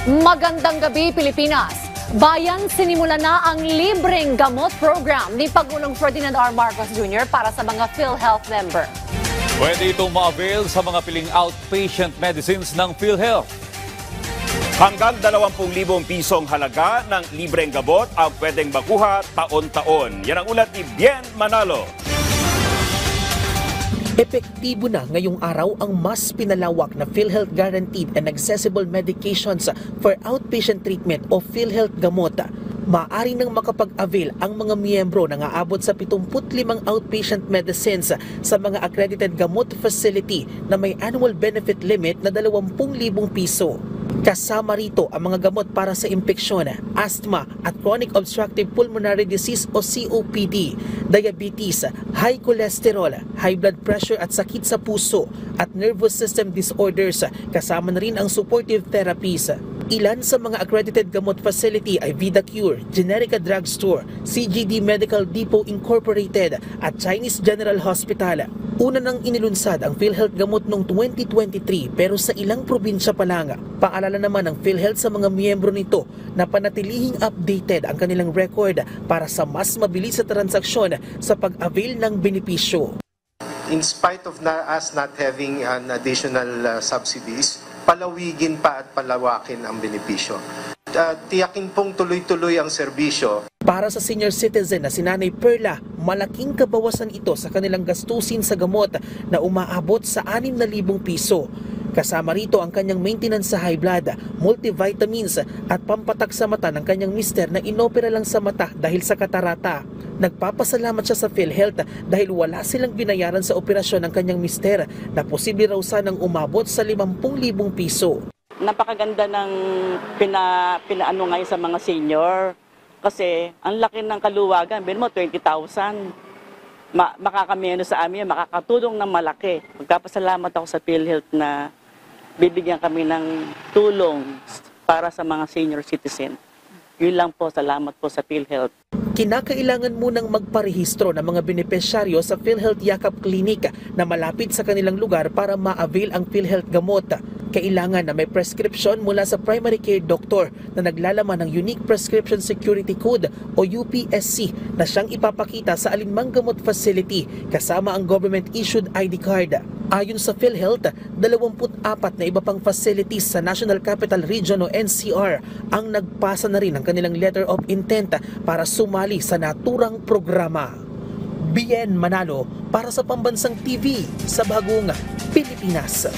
Magandang gabi, Pilipinas! Bayan, sinimula na ang libreng gamot program ni Pangulong Ferdinand R. Marcos Jr. para sa mga PhilHealth member. Pwede itong ma-avail sa mga piling outpatient medicines ng PhilHealth. Hanggang 20,000 pisong halaga ng libreng gamot ang pwedeng makuha taon-taon. Yan ang ulat ni Bien Manalo. Epektibo na ngayong araw ang mas pinalawak na PhilHealth Guaranteed and Accessible Medications for Outpatient Treatment o PhilHealth Gamot. Maaari nang makapag-avail ang mga miyembro na aabot sa 75 outpatient medicines sa mga accredited gamot facility na may annual benefit limit na 20,000 piso. Kasama rito ang mga gamot para sa impeksyon, asthma at chronic obstructive pulmonary disease o COPD, diabetes, high cholesterol, high blood pressure at sakit sa puso at nervous system disorders. Kasama na rin ang supportive therapies. Ilan sa mga accredited gamot facility ay VidaCure, Generica Drugstore, CGD Medical Depot Incorporated at Chinese General Hospital. Una nang inilunsad ang PhilHealth Gamot noong 2023 pero sa ilang probinsya pa lang. Paalala naman ng PhilHealth sa mga miyembro nito na panatilihing updated ang kanilang record para sa mas mabilis na transaksyon sa pag-avail ng benepisyo. In spite of us not having an additional subsidies, palawigin pa at palawakin ang benepisyo. Tiyakin pong tuloy-tuloy ang serbisyo. Para sa senior citizen na si Nanay Perla, malaking kabawasan ito sa kanilang gastusin sa gamot na umaabot sa 6,000 piso. Kasama rito ang kanyang maintenance sa high blood, multivitamins at pampatak sa mata ng kanyang mister na inopera lang sa mata dahil sa katarata. Nagpapasalamat siya sa PhilHealth dahil wala silang binayaran sa operasyon ng kanyang mister na posible raw sanang umabot sa 50,000 piso. Napakaganda ng pinaano ngayon sa mga senior kasi ang laki ng kaluwagan, bilhin mo 20,000. Makakameno sa amin, makakatulong ng malaki. Magpapasalamat ako sa PhilHealth na bibigyan kami ng tulong para sa mga senior citizen. Yun lang po, salamat po sa PhilHealth. Kinakailangan munang magparehistro ng mga benepisyaryo sa PhilHealth Yakap Clinic na malapit sa kanilang lugar para ma-avail ang PhilHealth gamot. Kailangan na may prescription mula sa primary care doctor na naglalaman ng Unique Prescription Security Code o UPSC na siyang ipapakita sa alinmang gamot facility kasama ang government-issued ID card. Ayon sa PhilHealth, 24 na iba pang facilities sa National Capital Region o NCR ang nagpasa na rin ng kanilang letter of intent para sumali sa naturang programa. Bien Manalo para sa Pambansang TV sa Bagong Pilipinas.